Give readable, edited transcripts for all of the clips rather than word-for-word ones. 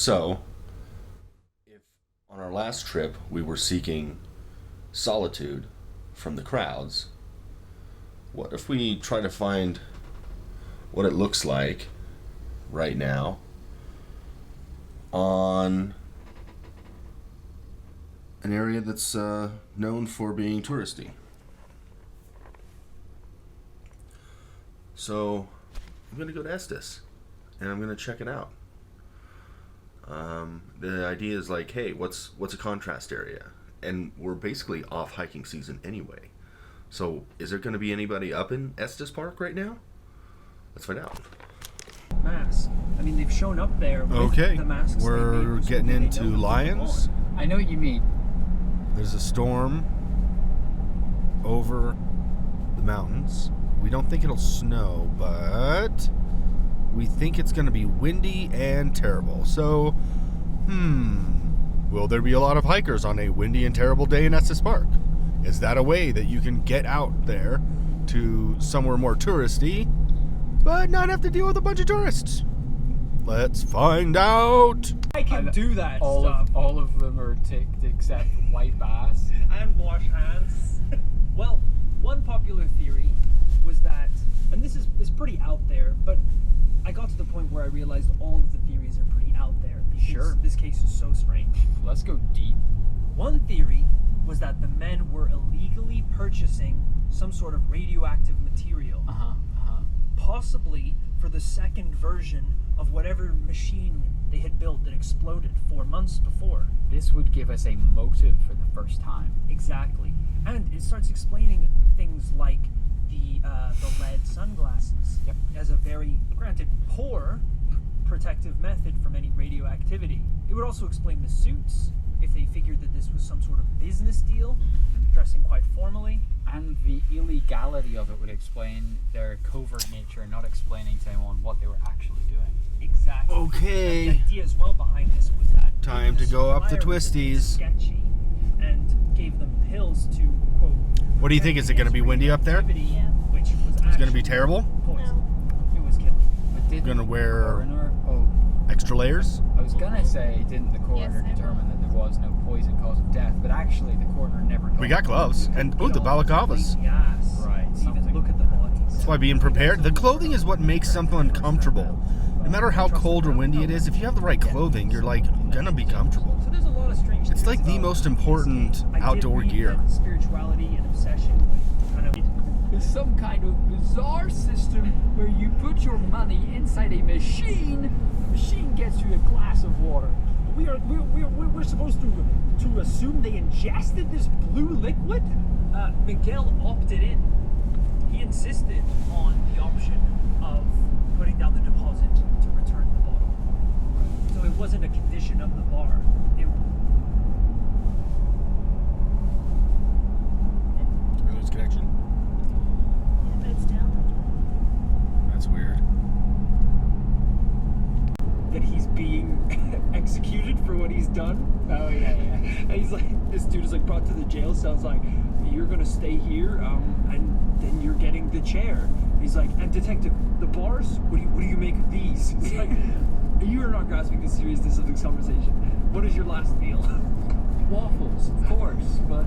So, if on our last trip we were seeking solitude from the crowds, what if we try to find what it looks like right now on an area that's known for being touristy? So I'm going to go to Estes and I'm going to check it out. The idea is like, hey, what's a contrast area? And we're basically off hiking season anyway. So is there going to be anybody up in Estes Park right now? Let's find out. Mask. I mean, they've shown up there with Okay, the masks. we're getting into Lions. I know what you mean. There's a storm over the mountains. We don't think it'll snow, but we think it's going to be windy and terrible. So, will there be a lot of hikers on a windy and terrible day in Estes Park? Is that a way that you can get out there to somewhere more touristy, but not have to deal with a bunch of tourists? Let's find out. I can do that All stuff. all of them are ticked except white bass. And wash hands. Well, one popular theory was that, and this is pretty out there, but I got to the point where I realized all of the theories are pretty out there because Sure. this case is so strange. Let's go deep. One theory was that the men were illegally purchasing some sort of radioactive material, possibly for the second version of whatever machine they had built that exploded 4 months before. This would give us a motive for the first time. Exactly. And it starts explaining things like the lead sunglasses as a very, granted, poor protective method from any radioactivity. It would also explain the suits, if they figured that this was some sort of business deal, dressing quite formally. And the illegality of it would explain their covert nature, not explaining to anyone what they were actually doing. Exactly. Okay. And the idea as well behind this was that Time to go up the supplier was a bit twisties. sketchy and gave them pills to quote. What do you think? Is it going to be windy up there? Yeah. Which was It's going to actually be terrible? poison. It was killing. But didn't Gonna the wear- coroner? Extra layers? I was gonna say, didn't the coroner Yes, I determine that there was no poison cause of death? But actually, the coroner never. We got gloves. And, ooh, the balaclavas. Yes. Right, Even something. look at the bodies. That's why being prepared. The clothing is what makes something comfortable. No matter how cold or windy it is, if you have the right clothing, you're like gonna be comfortable. So there's a lot of strange. It's like theories the about most this important escape. I did outdoor read gear. that spirituality and obsession with kind of. Is some kind of bizarre system where you put your money inside a machine. The machine gets you a glass of water. We're supposed to assume they ingested this blue liquid. Miguel opted in. He insisted on the option of putting down the deposit to return the bottle. So it wasn't a condition of the bar. We lose connection. Yeah, but it's down. That's weird. That he's being executed for what he's done. Oh yeah. And he's like, this dude is like brought to the jail cell. It's like, you're gonna stay here, and then you're getting the chair. He's like, and detective, the bars. What do you make of these? It's like, you are not grasping the seriousness of this conversation. What is your last meal? Waffles, of course, but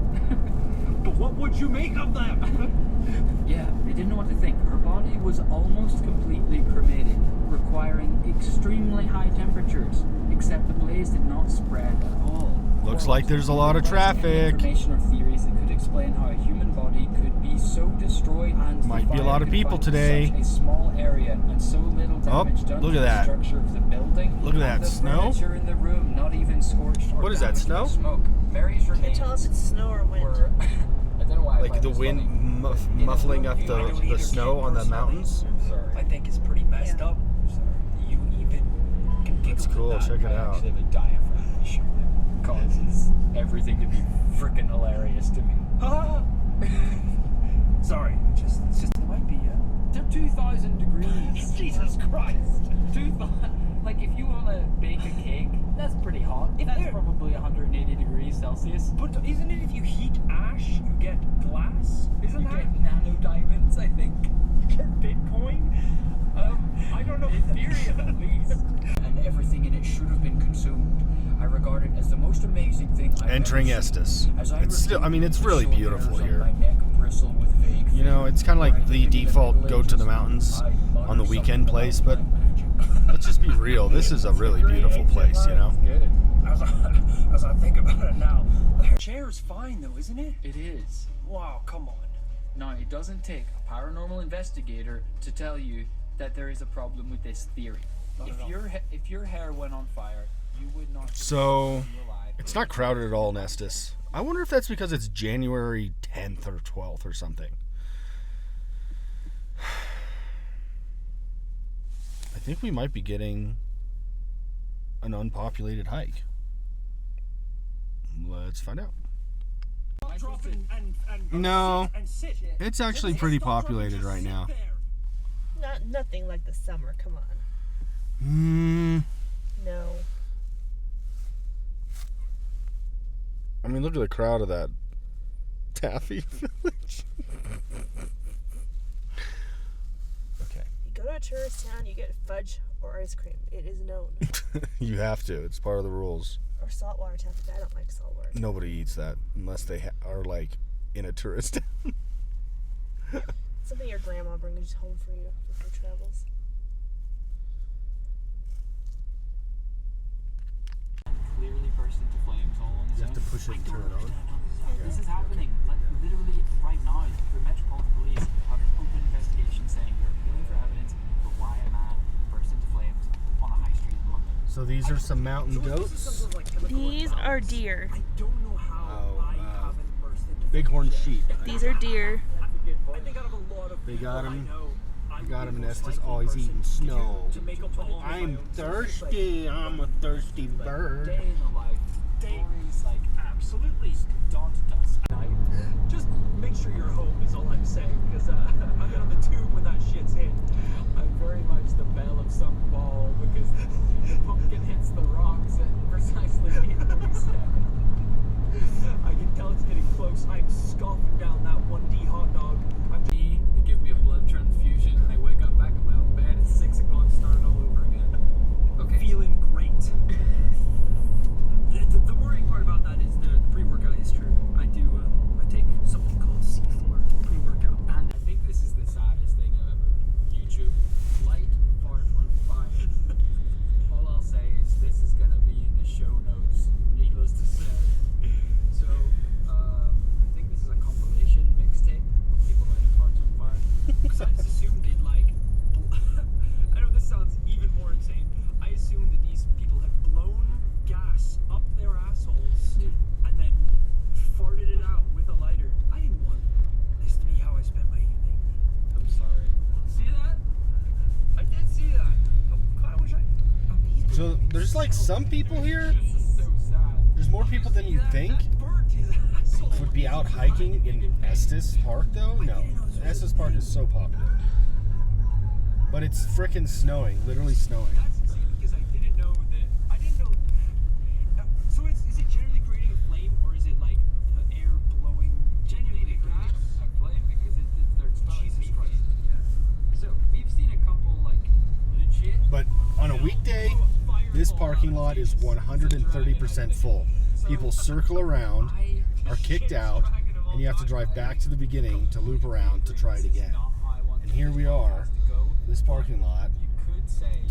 But what would you make of them? yeah, they didn't know what to think. Her body was almost completely cremated, requiring extremely high temperatures, except the blaze did not spread at all. Looks like there's a lot of traffic. Information or theories that could explain how a human body could be so destroyed and Might the be a fire lot of could people find today. Such a small area and so little damage done look to at the that. structure of the building. Look at that and the snow. furniture in the room not even scorched or What is that, damaged by snow? Smoke. Mary's Can't remains tell if it's snow or wind. were. I don't know why. I Like find the this wind funny. muffling up I don't the either, snow kid, on the personally. mountains. Sorry. I think it's pretty messed Yeah. up. You even can giggle That's at cool. that. Check it I out. actually have a diaphragm issue that causes everything to be freaking hilarious to me. Ah! Sorry, it's just it might be. They're 2,000 degrees. Jesus Christ! 2,000. Like if you want to bake a cake, that's pretty hot. If That's they're- probably 180 degrees Celsius. But isn't it if you heat ash, you get glass? Isn't You that? get nano diamonds, I think. You get Bitcoin? I don't don't know. In theory, at least. And everything in it should have been consumed. I regard it as the most amazing thing I've Entering ever seen. Estes. As It's still, I mean, it's really short beautiful hairs on here. my neck bristle with vague You know, it's kind of like the feelings. default go to the mountains on the weekend place, but let's just be real. This is a really beautiful place, you know? Good. As I think about it now, the chair's fine though, isn't it? It is. Wow, come on. Now, it doesn't take a paranormal investigator to tell you that there is a problem with this theory. If your hair went on fire, you would not. So, be alive. it's not crowded at all in Estes. I wonder if that's because it's January 10th or 12th or something. I think we might be getting an unpopulated hike. Let's find out. Drop and No. sit and sit. It's actually pretty populated right now. Nothing like the summer. Come on. No. I mean, look at the crowd of that taffy village. Okay. You go to a tourist town, you get fudge or ice cream. It is known. You have to. It's part of the rules. Or saltwater taffy. I don't like saltwater. Nobody eats that unless they are like in a tourist town. Something your grandma brings home for you for your travels. Clearly burst into flames all on its own. push it and turn it on. This is happening, like literally right now. The Metropolitan Police have an open investigation saying they're appealing for evidence for why a man burst into flames on a high street in London. So these are some mountain goats. These are deer. I don't know how I haven't burst into Bighorn sheep. These are deer. I think out of a lot of They people got I him. know, I They got him in would most Estes. likely Oh, he's burst eating into snow. to make up for all of my I'm own thirsty. I'm a thirsty bird. Day in the life, stories like Absolutely. dawn to dusk. Just make sure you're home is all I'm saying, because I've been on the tube when that shit's hit. I'm very much the belle of some ball because the pumpkin hits the rocks at precisely 8:47. I can tell it's getting close. I'm scoffing down that 1D hot dog. They give me a blood transfusion and I wake up back in my own bed at 6 o'clock starting all over again. Okay. Feeling great. The worrying part about that is the pre-workout is true. I take something called C4 pre-workout. And I think this is the saddest thing I've ever YouTube. Light fart on fire. All I'll say is this is gonna be in the show notes, needless to say. So I think this is a compilation mixtape of people lighting farts on fire. Because I just assumed they'd like. I know this sounds even more insane. I assumed that these people have blown gas up their assholes and then farted it out with a lighter. I didn't want this to be how I spent my evening. I'm sorry. See that? I did see that. Oh, God, I wish I. So there's like some people here. This is so sad. There's more people than you think That burnt his asshole. would be out hiking in Estes Park, though. No, Estes Park is so popular, but it's frickin' snowing, literally snowing. That's insane because I didn't know that. I didn't know. So is it generally creating a flame or is it like the air blowing? Genuinely gas? A flame because they're smelling Jesus meat. Christ. Yeah. So we've seen a couple like legit. But on a weekday, this parking lot is 130% full. People circle around, are kicked out, and you have to drive back to the beginning to loop around to try it again. And here we are, this parking lot,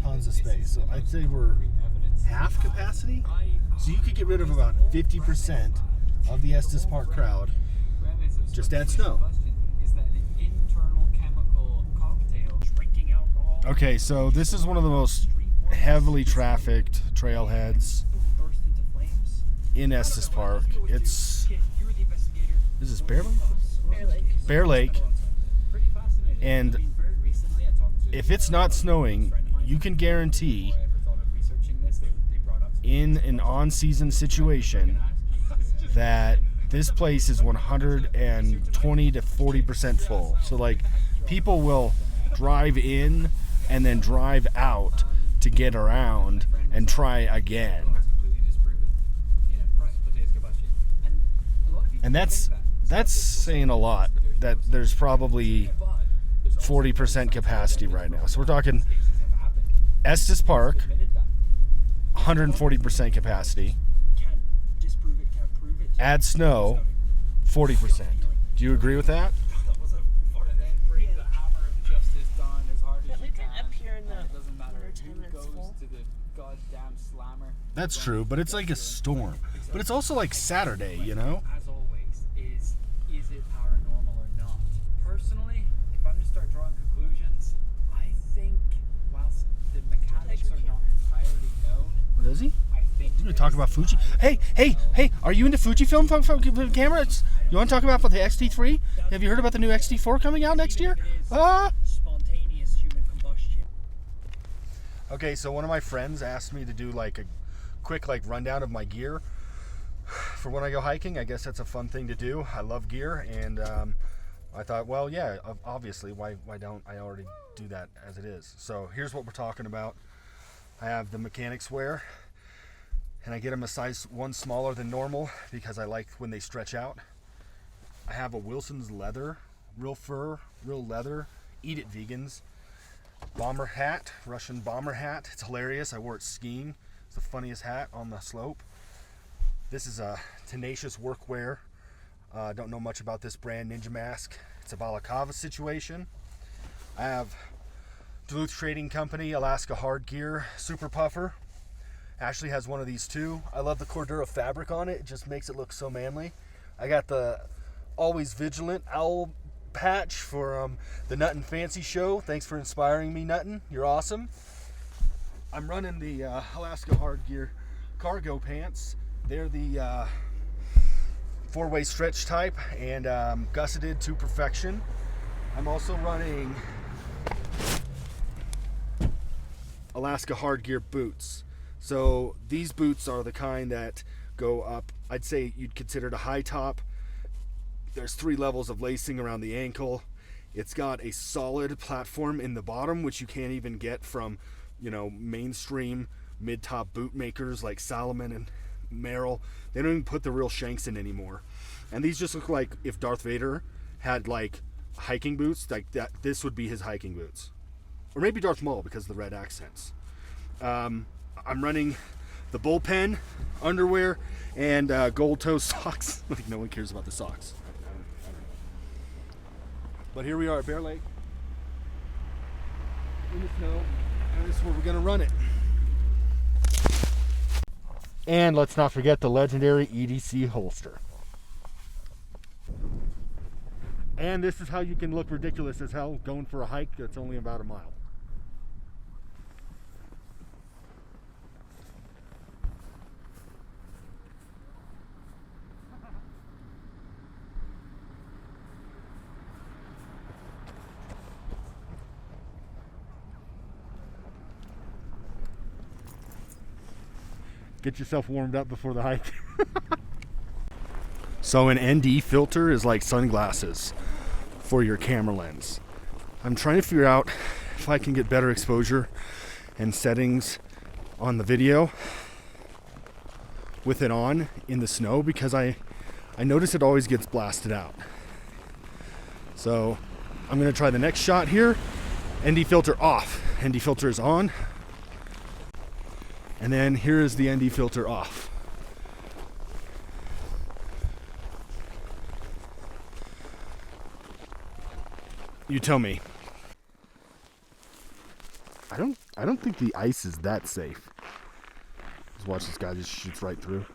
tons of space. So I'd say we're half capacity. So you could get rid of about 50% of the Estes Park crowd. Just add snow. Is that an internal chemical cocktail? Drinking alcohol. Okay, so this is one of the most heavily trafficked trailheads Burst into flames. in Estes Park. It's, Kid, you were the investigator. is this Bear Lake? Bear Lake. Bear Lake. Pretty fascinating. And I mean, very recently I talked to if it's not snowing, you can guarantee before I ever thought of researching this, they brought up in an on-season situation that this place is 120 to 40% full. So like people will drive in and then drive out to get around and try again. completely disproven. You know, spontaneous combustion. And a lot of people And that's think that. saying a lot, that there's probably 40% capacity right now. So we're talking Estes Park, Admitted that. 140% capacity. Can't disprove it, can't prove it. Add snow, 40%. Do you agree with that? That was a for the then bring Yeah. the hammer of justice down as hard But as we you can can. up here in the and it doesn't matter winter who time when it's goes full. to the goddamn slammer. That's Don't true, but it's like a storm. But it's also like Saturday, you know? As always, is it paranormal or not? Personally, if I'm to start drawing conclusions, I think whilst the mechanics are not entirely known, What is he? I think We're gonna talk about Fuji. Hey, are you into Fujifilm cameras? You want to talk about the XT3? Have you heard about the new XT4 coming out next year? Ah! Spontaneous human combustion. Okay, so one of my friends asked me to do like a quick like rundown of my gear for when I go hiking. I guess that's a fun thing to do. I love gear, and I thought, well, yeah, obviously, why don't I already do that as it is? So here's what we're talking about. I have the mechanics wear, and I get them a size 1 smaller than normal because I like when they stretch out. I have a Wilson's leather, real fur, real leather, eat it vegans. Bomber hat, Russian bomber hat. It's hilarious. I wore it skiing. It's the funniest hat on the slope. This is a tenacious workwear. Don't know much about this brand, Ninja Mask. It's a balaclava situation. I have Duluth Trading Company Alaska Hard Gear Super Puffer. Ashley has one of these too. I love the Cordura fabric on it. It just makes it look so manly. I got the Always Vigilant owl patch for the Nuttin' Fancy show. Thanks for inspiring me, Nuttin'. You're awesome. I'm running the Alaska Hard Gear cargo pants. They're the 4-way stretch type and gusseted to perfection. I'm also running Alaska Hard Gear boots. So these boots are the kind that go up, I'd say you'd consider it a high top. There's 3 levels of lacing around the ankle. It's got a solid platform in the bottom, which you can't even get from, mainstream mid-top boot makers like Salomon and Merrill. They don't even put the real shanks in anymore. And these just look like if Darth Vader had like hiking boots, like that. This would be his hiking boots, or maybe Darth Maul because of the red accents. I'm running the bullpen underwear and gold toe socks. Like no one cares about the socks. But here we are at Bear Lake in the snow, and this is where we're gonna run it. And let's not forget the legendary EDC holster. And this is how you can look ridiculous as hell going for a hike that's only about a mile. Get yourself warmed up before the hike. So an ND filter is like sunglasses for your camera lens. I'm trying to figure out if I can get better exposure and settings on the video with it on in the snow, because I notice it always gets blasted out. So I'm gonna try the next shot here. ND filter off, ND filter is on. And then here is the ND filter off. You tell me. I don't think the ice is that safe. Just watch this guy just shoots right through.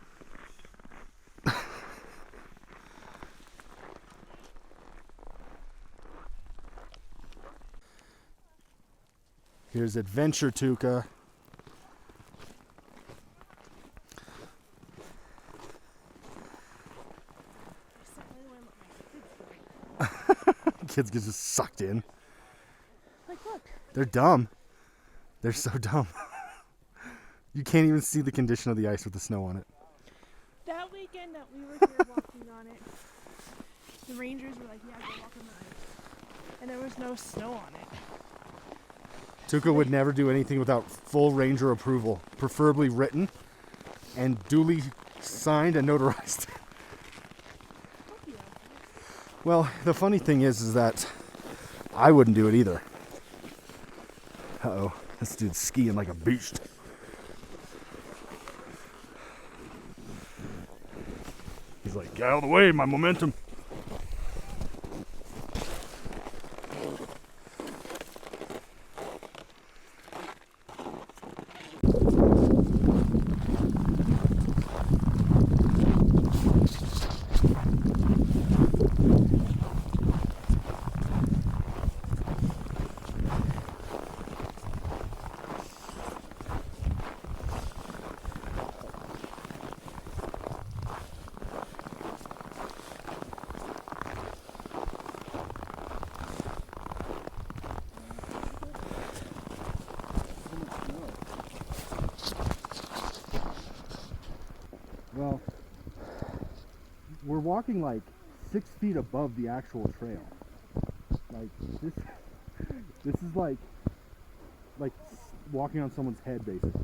Here's Adventure Tuca. Kids get just sucked in. Like, look. They're dumb. They're so dumb. You can't even see the condition of the ice with the snow on it. That weekend that we were here walking on it, the rangers were like, yeah, go walk on the ice. And there was no snow on it. Tuca would never do anything without full ranger approval, preferably written and duly signed and notarized. Well, the funny thing is that I wouldn't do it either. Uh-oh, This dude's skiing like a beast. He's like, get out of the way, my momentum. Well, we're walking like 6 feet above the actual trail. Like this is like walking on someone's head, basically.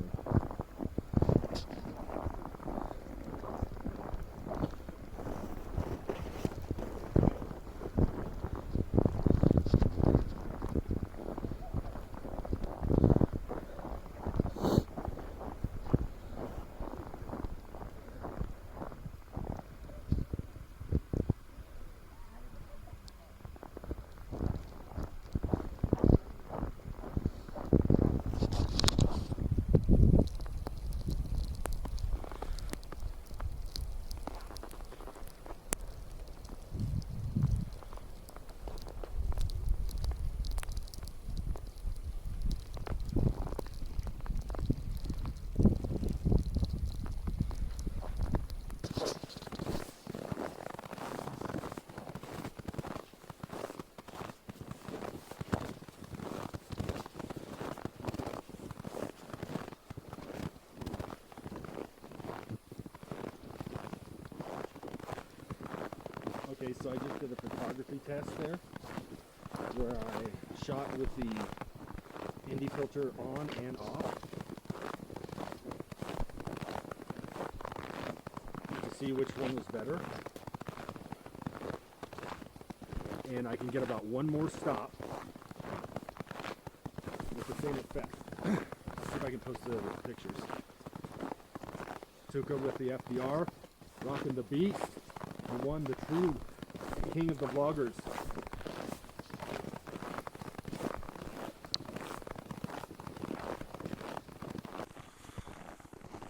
Okay, so I just did a photography test there where I shot with the ND filter on and off to see which one was better. And I can get about one more stop with the same effect. See if I can post the pictures. Took over with the FDR, rocking the beast, the one, the true king of the vloggers.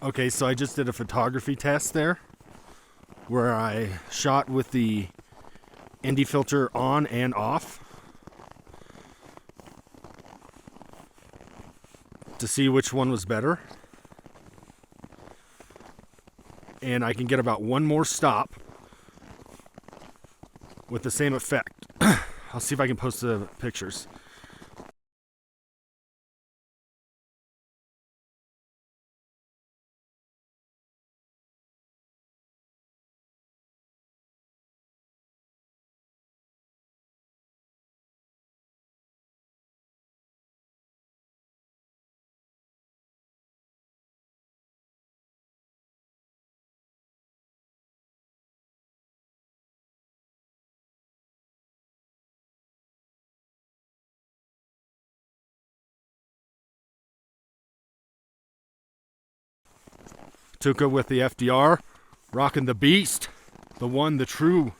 Okay, so I just did a photography test there where I shot with the ND filter on and off to see which one was better. And I can get about one more stop with the same effect. I'll see if I can post the pictures. Tuca with the FDR, rocking the beast, the one, the true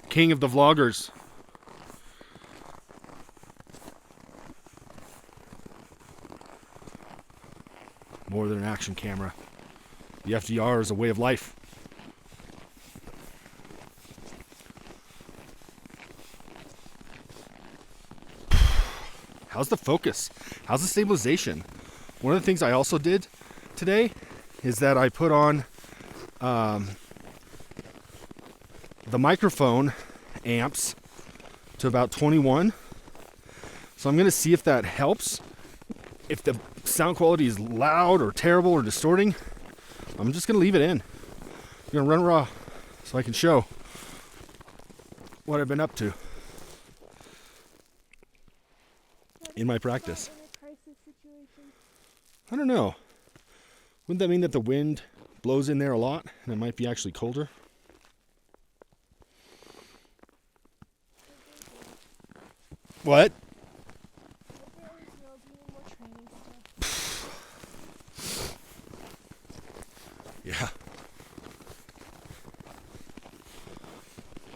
king of the vloggers. More than an action camera. The FDR is a way of life. How's the focus? How's the stabilization? One of the things I also did today is that I put on the microphone amps to about 21. So I'm going to see if that helps. If the sound quality is loud or terrible or distorting, I'm just going to leave it in. I'm going to run raw so I can show what I've been up to in my practice. I don't know. Wouldn't that mean that the wind blows in there a lot and it might be actually colder? What?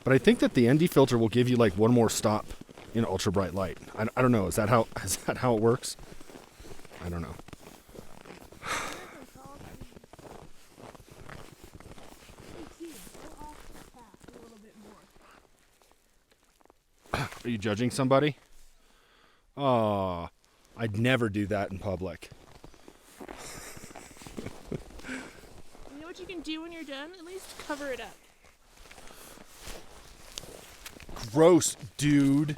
But I think that the ND filter will give you like one more stop in ultra bright light. I don't know. Is that how it works? I don't know. Are you judging somebody? Oh, I'd never do that in public. You know what you can do when you're done? At least cover it up. Gross, dude.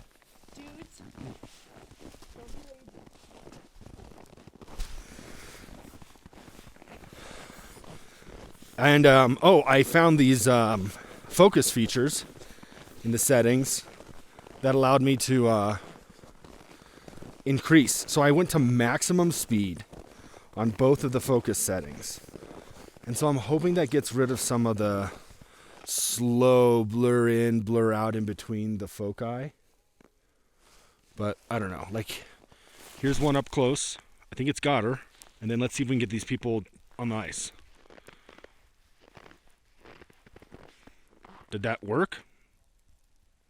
Dudes. Don't be lazy. And I found these focus features in the settings that allowed me to increase. So I went to maximum speed on both of the focus settings. And so I'm hoping that gets rid of some of the slow blur in, blur out in between the foci. But I don't know. Like, here's one up close. I think it's got her. And then let's see if we can get these people on the ice. Did that work?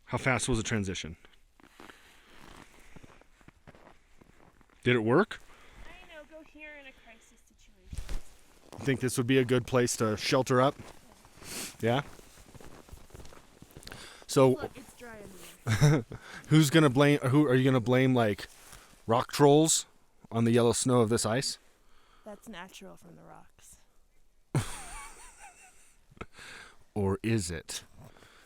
How fast was the transition? Did it work? I know, go here in a crisis situation. You think this would be a good place to shelter up? Yeah? So Look, it's dry in there. who's gonna blame, who are you gonna blame, like rock trolls on the yellow snow of this ice? That's natural from the rocks. Or is it?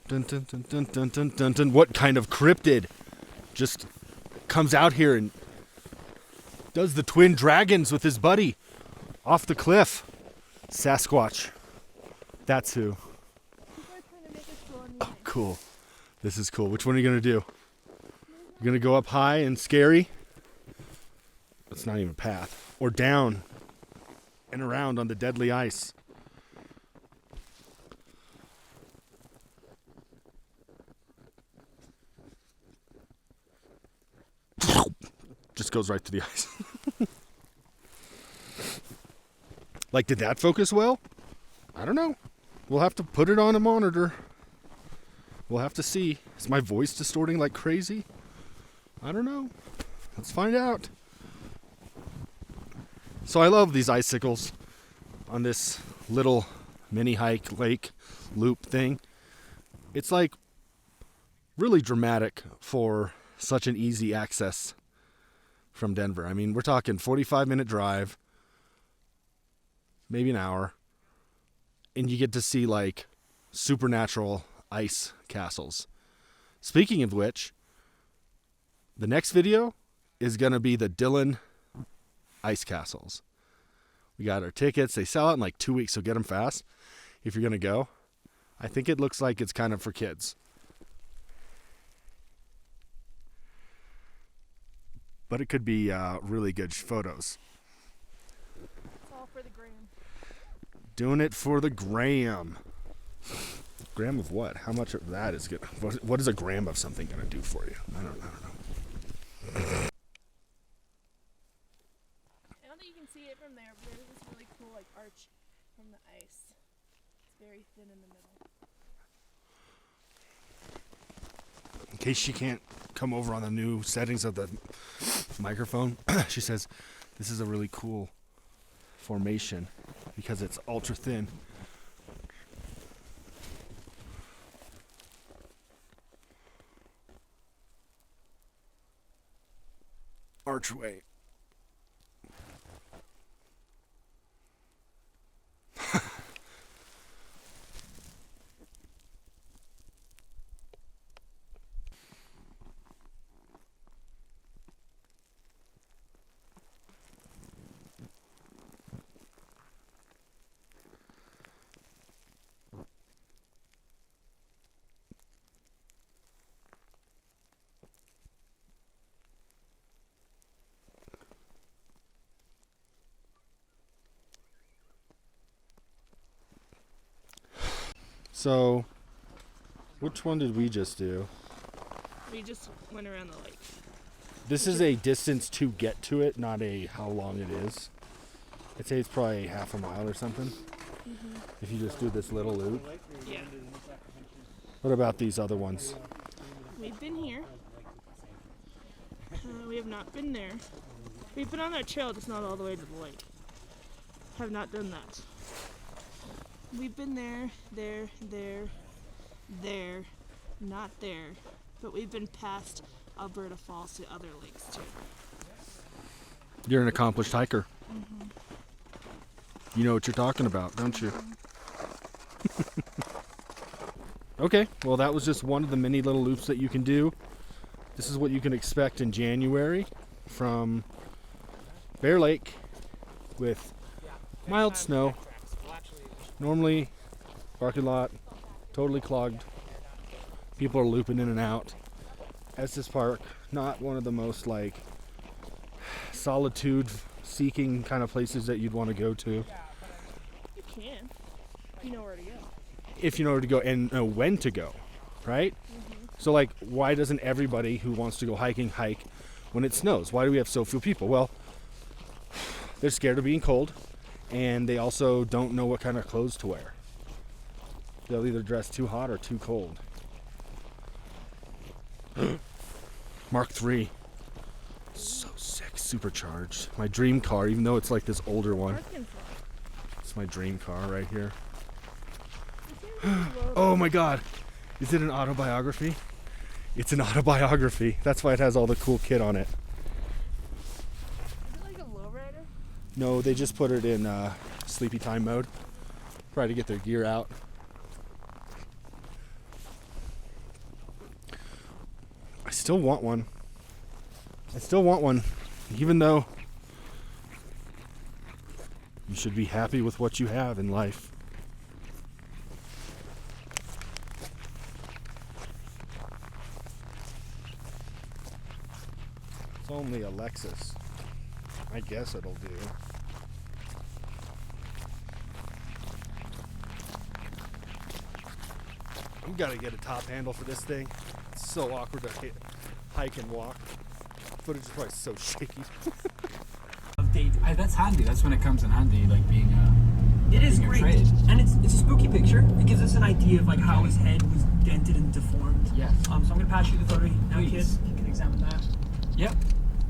Dun, dun, dun, dun, dun, dun, dun, dun. What kind of cryptid just comes out here and does the twin dragons with his buddy off the cliff? Sasquatch. That's who. People are trying to make us go on Oh, cool. This is cool. Which one are you going to do? You're going to go up high and scary? That's not even a path. Or down and around on the deadly ice. Just goes right to the ice. Like, did that focus well? I don't know. We'll have to put it on a monitor. We'll have to see. Is my voice distorting like crazy? I don't know. Let's find out. So I love these icicles on this little mini hike lake loop thing. It's like really dramatic for such an easy access from Denver. I mean, we're talking 45-minute drive, maybe an hour, and you get to see like supernatural ice castles. Speaking of which, the next video is going to be the Dillon ice castles. We got our tickets. They sell out in like 2 weeks, so get them fast if you're going to go. I think it looks like it's kind of for kids. But it could be really good photos. It's all for the gram. Doing it for the gram. Gram of what? How much of that is good? What is a gram of something going to do for you? I don't know. I don't think you can see it from there, but there's this really cool like arch from the ice. It's very thin in the middle. In case she can't come over on the new settings of the microphone, she says this is a really cool formation because it's ultra thin. Archway. So, which one did we just do? We just went around the lake. This is a distance to get to it, not a how long it is. I'd say it's probably half a mile or something. If you just do this little loop. Yeah. What about these other ones? We've been here. We have not been there. We've been on that trail, just not all the way to the lake. Have not done that. We've been there, there, not there. But we've been past Alberta Falls to other lakes too. You're an accomplished hiker. You know what you're talking about, don't you? Okay, well that was just one of the many little loops that you can do. This is what you can expect in January from Bear Lake with mild snow. Normally, parking lot totally clogged. People are looping in and out. Estes Park, not one of the most like solitude seeking kind of places that you'd want to go to. You can. You know where to go. If you know where to go and know when to go, right? So like, why doesn't everybody who wants to go hiking hike when it snows? Why do we have so few people? Well, they're scared of being cold, and they also don't know what kind of clothes to wear. They'll either dress too hot or too cold. Mark III. So sick, supercharged. My dream car, even though it's like this older one. It's my dream car right here. Oh my god. Is it an autobiography? It's an autobiography. That's why it has all the cool kit on it. Is it like a lowrider? No, they just put it in sleepy time mode. Try to get their gear out. I still want one. Even though you should be happy with what you have in life. It's only a Lexus. I guess it'll do. I've got to get a top handle for this thing. It's so awkward to hike and walk. Footage is probably so shaky. That's handy. That's when it comes in handy, like being a. It is being a great, trade. and it's a spooky picture. It gives us an idea of like how his head was dented and deformed. Yes. So I'm gonna pass you the photo now, Please. kid. You can examine that. Yep.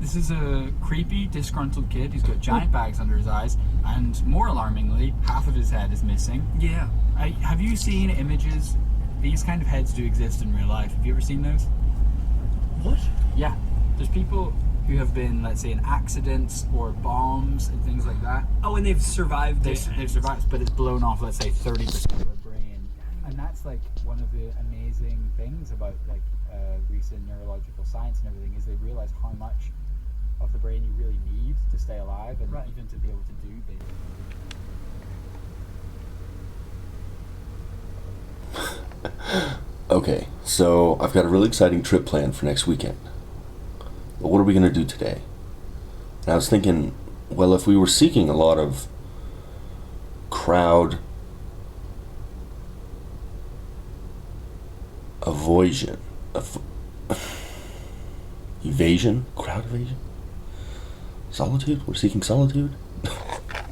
This is a creepy, disgruntled kid. He's got giant bags under his eyes, and more alarmingly, half of his head is missing. Yeah. Have you seen images? These kind of heads do exist in real life. Have you ever seen those? What? Yeah. There's people who have been, let's say, in accidents or bombs and things like that. Oh, and they've survived. They've survived, but it's blown off, let's say, 30% of their brain. And that's like one of the amazing things about like recent neurological science and everything is they realize how much of the brain you really need to stay alive and Right. even to be able to do things. Okay, so I've got a really exciting trip planned for next weekend. But what are we going to do today? And I was thinking, well, if we were seeking a lot of crowd evasion? Crowd evasion? Solitude? We're seeking solitude?